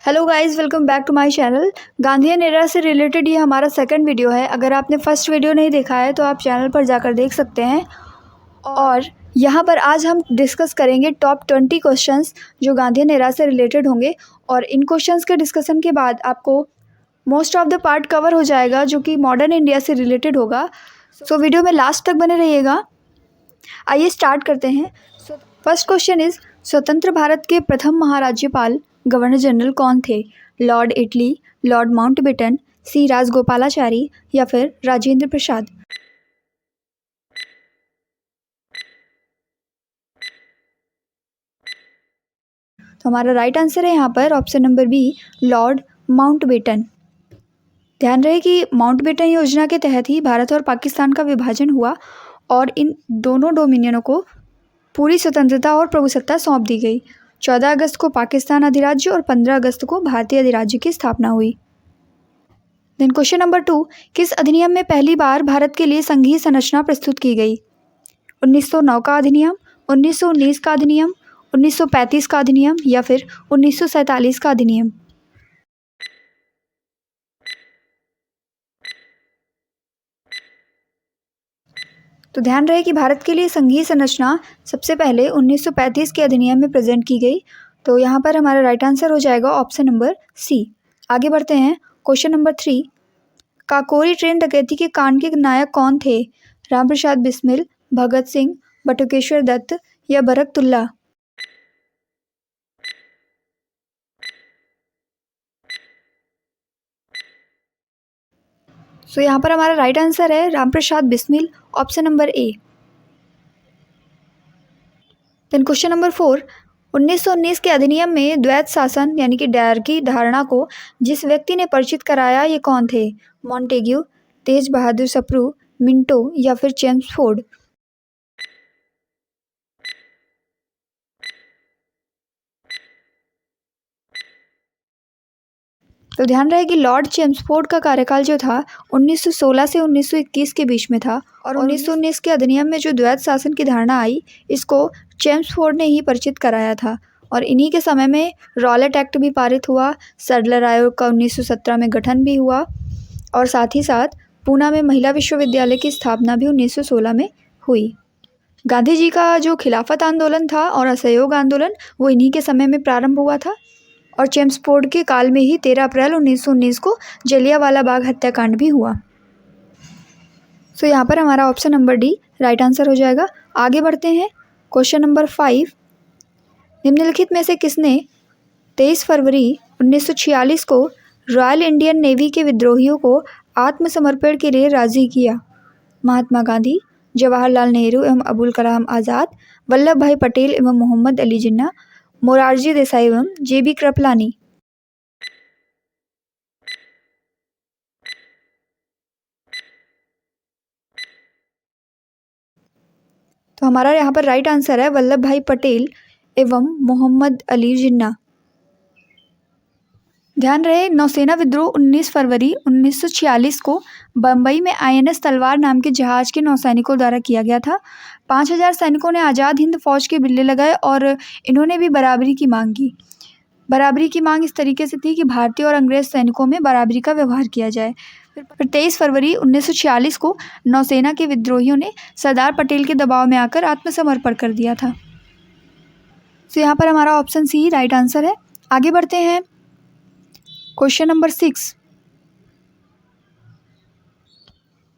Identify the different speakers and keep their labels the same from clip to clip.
Speaker 1: Hello guys, welcome back to my channel. Gandhian era से related ये हमारा सेकंड वीडियो है। अगर आपने फर्स्ट वीडियो नहीं देखा है तो आप चैनल पर जाकर देख सकते हैं। और यहाँ पर आज हम डिस्कस करेंगे टॉप 20 क्वेश्चंस जो गांधीयन एरा से रिलेटेड होंगे। और इन क्वेश्चंस के डिस्कशन के बाद आपको most of the part cover हो जाएगा जो कि मॉडर्न इंडिया से रिलेटेड होगा। सो वीडियो में लास्ट तक बने रहिएगा। आइए स्टार्ट करते हैं। फर्स्ट क्वेश्चन इज, स्वतंत्र भारत के प्रथम महाराज्यपाल गवर्नर जनरल कौन थे? लॉर्ड इटली, लॉर्ड माउंटबेटन, सी राजगोपालाचारी या फिर राजेंद्र प्रसाद? तो हमारा राइट आंसर है यहाँ पर option number B, Lord Mountbatten. ध्यान रहे कि माउंटबेटन योजना के तहत ही भारत और पाकिस्तान का विभाजन हुआ और इन दोनों डोमिनियनों को पूरी स्वतंत्रता और प्रभुसत्ता सौंप दी गई। 14 अगस्त को पाकिस्तान अधिराज्य और 15 अगस्त को भारतीय अधिराज्य की स्थापना हुई। देन क्वेश्चन नंबर 2, किस अधिनियम में पहली बार भारत के लिए संघीय संरचना प्रस्तुत की गई? 1909 का अधिनियम, 1919 का अधिनियम, 1935 का अधिनियम या फिर 1947 का अधिनियम? तो ध्यान रहे कि भारत के लिए संघीय संरचना सबसे पहले 1935 के अधिनियम में प्रेजेंट की गई। तो यहाँ पर हमारा राइट आंसर हो जाएगा ऑप्शन नंबर सी। आगे बढ़ते हैं। क्वेश्चन नंबर 3, काकोरी ट्रेन डकैती के कांड के नायक कौन थे? रामप्रसाद बिस्मिल, भगत सिंह, बटुकेश्वर दत्त या बरकतुल्ला? सो यहाँ पर हमारा राइट आंसर है Ramprasad Bismil, option number A. Then question number 4, 1919 के अधिनियम में द्वैत शासन यानी कि डायर की धारणा को जिस व्यक्ति ने परिचित कराया ये कौन थे? मॉन्टेग्यू, तेज बहादुर सप्रू, मिंटो या फिर चेम्सफोर्ड? तो ध्यान रहे कि लॉर्ड चेम्सफोर्ड का कार्यकाल जो था 1916 से 1921 के बीच में था। और 1919 के अधिनियम में जो द्वैत शासन की धारणा आई, इसको चेम्सफोर्ड ने ही परिचित कराया था। और इन्हीं के समय में रॉलेट एक्ट भी पारित हुआ, सडलर आयोग का 1917 में गठन भी हुआ और साथ ही साथ पूना में महिला विश्वविद्यालय की स्थापना भी 1916 में हुई। गांधी जी का जो खिलाफत आंदोलन था और असहयोग आंदोलन, वो इन्हीं के समय में प्रारंभ हुआ था। और चेम्सफोर्ड के काल में ही 13 अप्रैल 1919 को जलियांवाला बाग हत्याकांड भी हुआ। सो यहाँ पर हमारा option number D right answer हो जाएगा। आगे बढ़ते हैं। क्वेश्चन नंबर 5, निम्नलिखित में से किसने 23 फरवरी 1946 को रॉयल इंडियन नेवी के विद्रोहियों को आत्मसमर्पण के लिए राजी किया? महात्मा गांधी, जवाहरलाल नेहरू एवं अबुल कलाम आज़ाद, वल्लभ भाई पटेल एवं मोहम्मद अली जिन्ना, मोरारजी देसाई एवं जेबी कृपलानी? तो हमारा यहाँ पर राइट आंसर है वल्लभ भाई पटेल एवं मोहम्मद अली जिन्ना। ध्यान रहे, नौसेना विद्रोह 19 फरवरी 1946 को बम्बई में INS तलवार नाम के जहाज के नौसैनिकों द्वारा किया गया था। 5000 सैनिकों ने आज़ाद हिंद फौज के बिल्ले लगाए और इन्होंने भी बराबरी की मांग की। बराबरी की मांग इस तरीके से थी कि भारतीय और अंग्रेज सैनिकों में बराबरी का व्यवहार किया जाए। फिर 23 फरवरी 1946 को नौसेना के विद्रोहियों ने सरदार पटेल के दबाव में आकर आत्मसमर्पण कर दिया था। तो यहाँ पर हमारा ऑप्शन सी राइट आंसर है। आगे बढ़ते हैं। क्वेश्चन नंबर 6,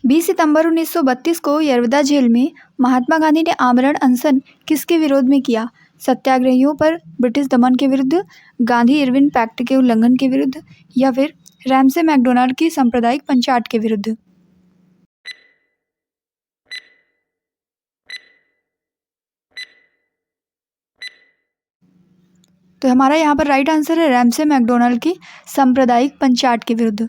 Speaker 1: 20 सितंबर 1932 को यरवदा जेल में महात्मा गांधी ने आमरण अनशन किसके विरोध में किया? सत्याग्रहियों पर ब्रिटिश दमन के विरुद्ध, गांधी इरविन पैक्ट के उल्लंघन के विरुद्ध या फिर रैमसे मैकडोनाल्ड की सांप्रदायिक पंचाट के विरुद्ध? तो हमारा यहाँ पर राइट आंसर है रैमसे मैकडोनाल्ड की सांप्रदायिक पंचाट के विरुद्ध।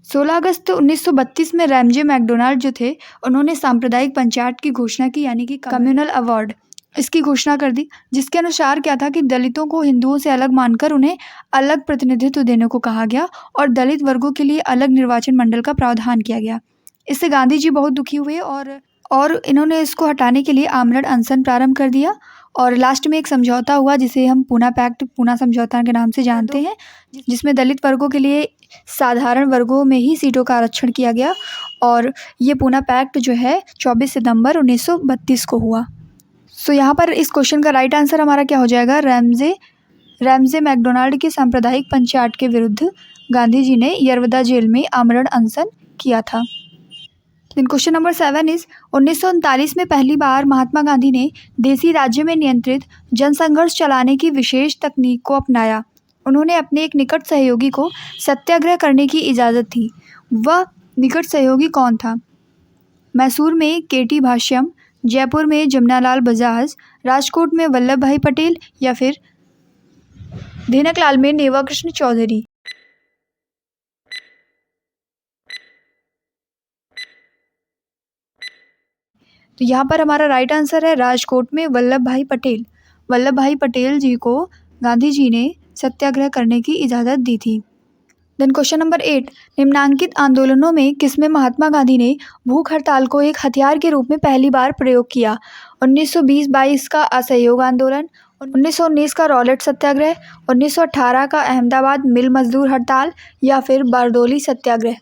Speaker 1: 16 अगस्त 1932 में रैमजे मैकडोनाल्ड जो थे, उन्होंने सांप्रदायिक पंचायत की घोषणा की यानी कि कम्युनल अवार्ड इसकी घोषणा कर दी, जिसके अनुसार क्या था कि दलितों को हिंदुओं से अलग मानकर उन्हें अलग प्रतिनिधित्व देने को कहा गया और दलित वर्गों के लिए अलग निर्वाचन मंडल का प्रावधान किया गया। इससे गांधी जी बहुत दुखी हुए और इन्होंने इसको हटाने के लिए आमरण अनशन प्रारंभ कर दिया और लास्ट में एक समझौता हुआ जिसे हम पूना पैक्ट, पूना समझौता के नाम से जानते हैं, जिसमें दलित वर्गों के लिए साधारण वर्गों में ही सीटों का आरक्षण किया गया। और ये पूना पैक्ट जो है 24 सितंबर 1932 को हुआ। सो यहाँ पर इस क्वेश्चन का राइट आंसर हमारा क्या हो जाएगा, रैमजे मैकडोनाल्ड के सांप्रदायिक पंचायत के विरुद्ध गांधी जी ने यरवदा जेल में आमरण अनशन किया था। देन क्वेश्चन नंबर 7 इज 1939 में पहली बार महात्मा गांधी ने देसी राज्य में नियंत्रित जनसंघर्ष चलाने की विशेष तकनीक को अपनाया। उन्होंने अपने एक निकट सहयोगी को सत्याग्रह करने की इजाज़त दी। वह निकट सहयोगी कौन था? मैसूर में केटी भाष्यम, जयपुर में जमनालाल बजाज, राजकोट में वल्लभ भाई पटेल या फिर धेनकलाल में नेवा कृष्ण चौधरी। तो यहाँ पर हमारा राइट आंसर है राजकोट में वल्लभ भाई पटेल। वल्लभ भाई पटेल जी को गांधी जी ने सत्याग्रह करने की इजाज़त दी थी। देन क्वेश्चन नंबर 8, निम्नांकित आंदोलनों में किसमें महात्मा गांधी ने भूख हड़ताल को एक हथियार के रूप में पहली बार प्रयोग किया? 1920-22 का असहयोग आंदोलन, 1919 का रॉलेट सत्याग्रह, 1918 का अहमदाबाद मिल मजदूर हड़ताल या फिर बारडोली सत्याग्रह।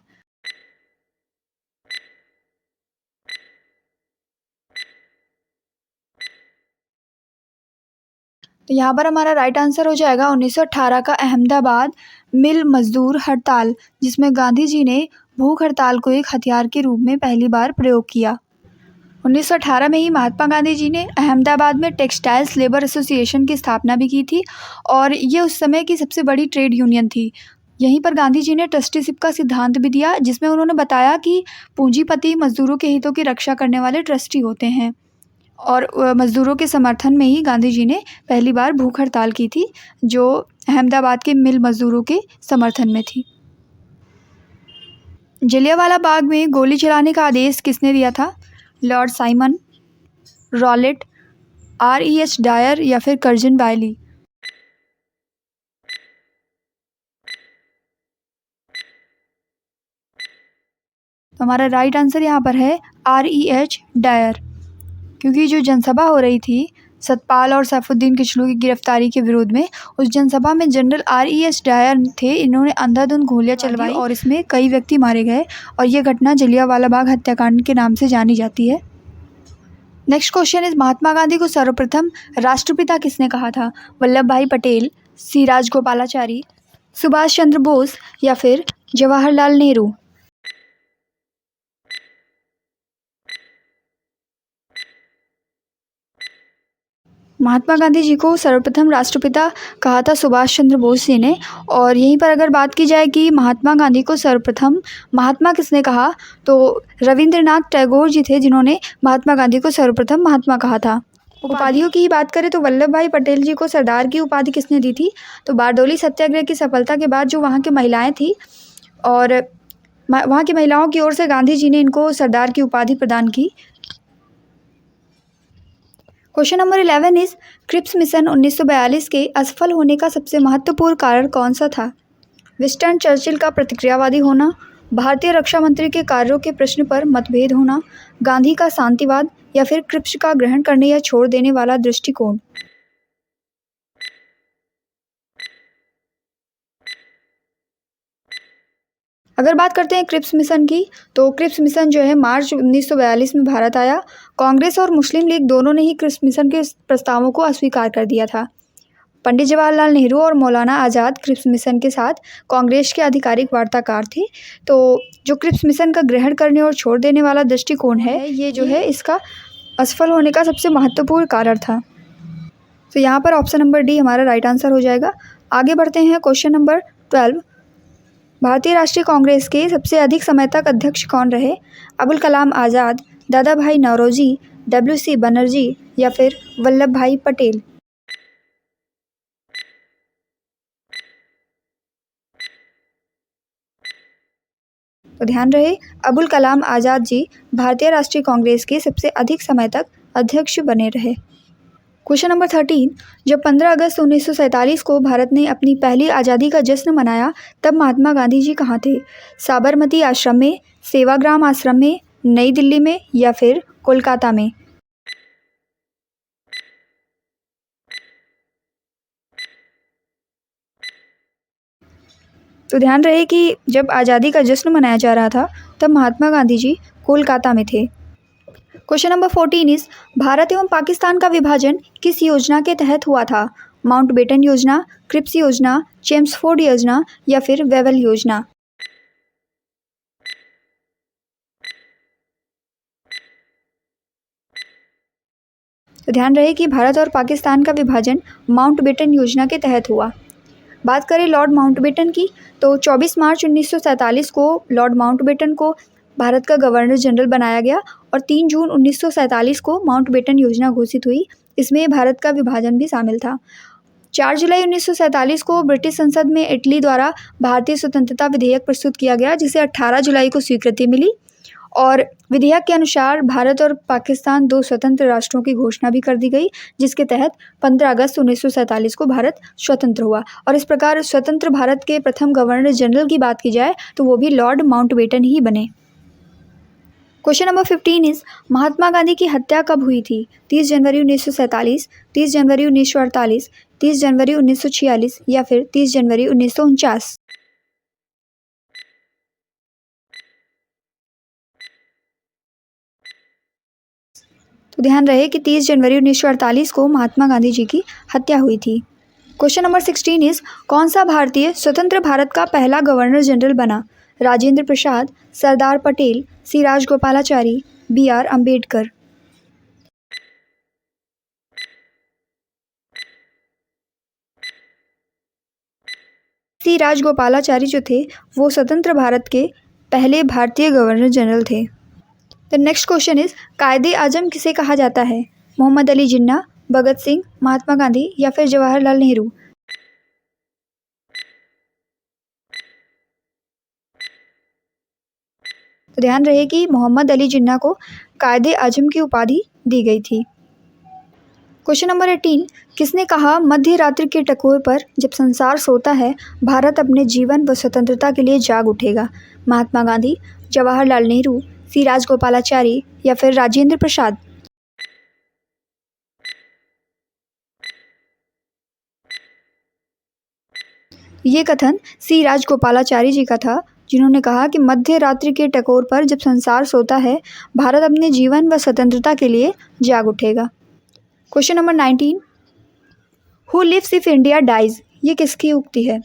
Speaker 1: तो यहाँ पर हमारा राइट आंसर हो जाएगा 1918 का अहमदाबाद मिल मजदूर हड़ताल, जिसमें गांधी जी ने भूख हड़ताल को एक हथियार के रूप में पहली बार प्रयोग किया। 1918 में ही महात्मा गांधी जी ने अहमदाबाद में टेक्सटाइल्स लेबर एसोसिएशन की स्थापना भी की थी और ये उस समय की सबसे बड़ी ट्रेड यूनियन थी। यहीं पर गांधी जी ने ट्रस्टीशिप का सिद्धांत भी दिया, जिसमें उन्होंने बताया कि पूंजीपति मजदूरों के हितों की रक्षा करने वाले ट्रस्टी होते हैं। और मज़दूरों के समर्थन में ही गांधी जी ने पहली बार भूख हड़ताल की थी, जो अहमदाबाद के मिल मज़दूरों के समर्थन में थी। जलियांवाला बाग में गोली चलाने का आदेश किसने दिया था? Lord Simon, Rowlatt, R.E.H. Dyer या फिर कर्जन वायली। तो हमारा राइट आंसर यहाँ पर है R.E.H. डायर, क्योंकि जो जनसभा हो रही थी सतपाल और सैफुद्दीन किचलू की गिरफ्तारी के विरोध में, उस जनसभा में जनरल R.E.H. डायर थे। इन्होंने अंधाधुंध गोलियां चलवाई और इसमें कई व्यक्ति मारे गए और ये घटना जलियांवाला बाग हत्याकांड के नाम से जानी जाती है। Next question is Mahatma Gandhi को सर्वप्रथम राष्ट्रपिता किसने कहा था? वल्लभ भाई पटेल, सी राजगोपालाचारी, सुभाष चंद्र बोस या फिर जवाहरलाल नेहरू। महात्मा गांधी जी को सर्वप्रथम राष्ट्रपिता कहा था सुभाष चंद्र बोस जी ने। और यहीं पर अगर बात की जाए कि महात्मा गांधी को सर्वप्रथम महात्मा किसने कहा, तो रविंद्रनाथ टैगोर जी थे जिन्होंने महात्मा गांधी को सर्वप्रथम महात्मा कहा था। उपाधियों की ही बात करें तो वल्लभ भाई पटेल जी को सरदार की उपाधि किसने दी थी? तो बारडोली सत्याग्रह की सफलता के बाद जो वहाँ की महिलाएँ थी और वहाँ की महिलाओं की ओर से गांधी जी ने इनको सरदार की उपाधि प्रदान की। Question number 11 is Cripps mission 1942 के असफल होने का सबसे महत्वपूर्ण कारण कौन सा था? विंस्टन चर्चिल का प्रतिक्रियावादी होना, भारतीय रक्षा मंत्री के कार्यों के प्रश्न पर मतभेद होना, गांधी का शांतिवाद या फिर क्रिप्स का ग्रहण करने या छोड़ देने वाला दृष्टिकोण। अगर बात करते हैं क्रिप्स मिशन की, तो क्रिप्स मिशन जो है मार्च 1942 में भारत आया। कांग्रेस और मुस्लिम लीग दोनों ने ही क्रिप्स मिशन के प्रस्तावों को अस्वीकार कर दिया था। पंडित जवाहरलाल नेहरू और मौलाना आज़ाद क्रिप्स मिशन के साथ कांग्रेस के आधिकारिक वार्ताकार थे। तो जो क्रिप्स मिशन का ग्रहण करने और छोड़ देने वाला दृष्टिकोण है, ये जो है इसका असफल होने का सबसे महत्वपूर्ण कारण था। तो यहाँ पर ऑप्शन नंबर डी हमारा राइट आंसर हो जाएगा। आगे बढ़ते हैं क्वेश्चन नंबर 12। भारतीय राष्ट्रीय कांग्रेस के सबसे अधिक समय तक अध्यक्ष कौन रहे? अबुल कलाम आज़ाद, दादा भाई नौरोजी, WC बनर्जी या फिर वल्लभ भाई पटेल। तो ध्यान रहे, अबुल कलाम आज़ाद जी भारतीय राष्ट्रीय कांग्रेस के सबसे अधिक समय तक अध्यक्ष बने रहे। Question number 13। जब 15 अगस्त 1947 को भारत ने अपनी पहली आज़ादी का जश्न मनाया, तब महात्मा गांधी जी कहाँ थे? साबरमती आश्रम में, सेवाग्राम आश्रम में, नई दिल्ली में या फिर कोलकाता में। तो ध्यान रहे कि जब आज़ादी का जश्न मनाया जा रहा था तब महात्मा गांधी जी कोलकाता में थे। क्वेश्चन नंबर 14 इज भारत एवं पाकिस्तान का विभाजन किस योजना के तहत हुआ था? माउंटबेटन योजना, क्रिप्स योजना, चेम्सफोर्ड योजना या फिर वेवल योजना? तो ध्यान रहे कि भारत और पाकिस्तान का विभाजन माउंटबेटन योजना के तहत हुआ। बात करें लॉर्ड माउंटबेटन की, तो 24 मार्च 1947 को लॉर्ड माउंटबेटन को भारत का गवर्नर जनरल बनाया गया और 3 जून 1947 को माउंटबेटन योजना घोषित हुई। इसमें भारत का विभाजन भी शामिल था। 4 जुलाई 1947 को ब्रिटिश संसद में इटली द्वारा भारतीय स्वतंत्रता विधेयक प्रस्तुत किया गया, जिसे 18 जुलाई को स्वीकृति मिली और विधेयक के अनुसार भारत और पाकिस्तान 2 स्वतंत्र राष्ट्रों की घोषणा भी कर दी गई, जिसके तहत 15 अगस्त 1947 को भारत स्वतंत्र हुआ। और इस प्रकार स्वतंत्र भारत के प्रथम गवर्नर जनरल की बात की जाए तो वो भी लॉर्ड माउंटबेटन ही बने। Question number 15 is Mahatma Gandhi की हत्या कब हुई थी? 30 जनवरी 1947, 30 जनवरी 1948, 30 जनवरी 1946 या फिर 30 जनवरी 1949? तो ध्यान रहे कि 30 जनवरी 1948 को महात्मा गांधी जी की हत्या हुई थी। क्वेश्चन नंबर 16 इज कौन सा भारतीय स्वतंत्र भारत का पहला गवर्नर जनरल बना? राजेंद्र प्रसाद, सरदार पटेल, सी राजगोपालाचारी, बी.आर. अम्बेडकर? सी राजगोपालाचारी जो थे वो स्वतंत्र भारत के पहले भारतीय गवर्नर जनरल थे। द नेक्स्ट क्वेश्चन इज कायदे आजम किसे कहा जाता है? मोहम्मद अली जिन्ना, भगत सिंह, महात्मा गांधी या फिर जवाहरलाल नेहरू? तो ध्यान रहे कि मोहम्मद अली जिन्ना को कायदे आजम की उपाधि दी गई थी। क्वेश्चन नंबर 18 किसने कहा मध्य रात्रि के टकोर पर जब संसार सोता है भारत अपने जीवन व स्वतंत्रता के लिए जाग उठेगा? महात्मा गांधी, जवाहरलाल नेहरू, सी राजगोपालाचारी या फिर राजेंद्र प्रसाद? ये कथन सी राजगोपालाचारी जी का था, जिन्होंने कहा कि मध्य रात्रि के टकोर पर जब संसार सोता है भारत अपने जीवन व स्वतंत्रता के लिए जाग उठेगा। Question number 19 who lives if India dies? ये किसकी उक्ति है?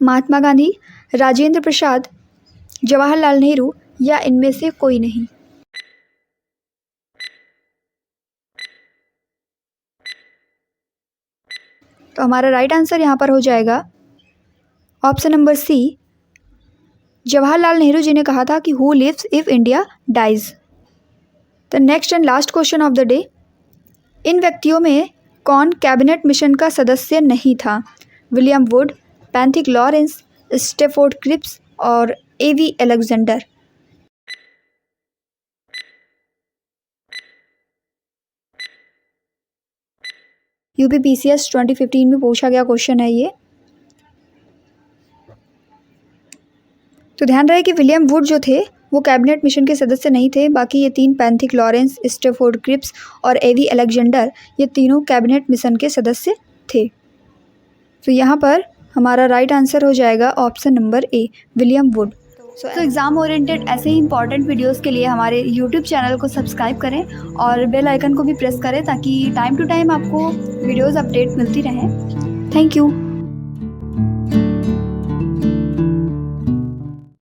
Speaker 1: महात्मा गांधी, राजेंद्र प्रसाद, जवाहरलाल नेहरू या इनमें से कोई नहीं? तो हमारा राइट आंसर यहाँ पर हो जाएगा option number C, Jawaharlal Nehru ji ने कहा था कि who lives if India dies. The next and last question of the day, इन व्यक्तियों में कौन कैबिनेट मिशन का सदस्य नहीं था? William Wood, Pethick Lawrence, Stafford Cripps और ए.वी. अलेक्जेंडर? यूपीपीसीएस 2015 में पूछा गया क्वेश्चन है ये। तो ध्यान रहे कि विलियम वुड जो थे वो कैबिनेट मिशन के सदस्य नहीं थे, बाकी ये 3 पैंथिक लॉरेंस, स्टेफोर्ड क्रिप्स और ए.वी. अलेक्जेंडर ये तीनों कैबिनेट मिशन के सदस्य थे। तो यहाँ पर हमारा राइट आंसर हो जाएगा option number A, William would. तो एग्ज़ाम ओरिएंटेड ऐसे ही इंपॉर्टेंट वीडियोस के लिए हमारे यूट्यूब चैनल को सब्सक्राइब करें और बेल आइकन को भी प्रेस करें ताकि टाइम टू टाइम आपको वीडियोस अपडेट मिलती रहें। Thank you.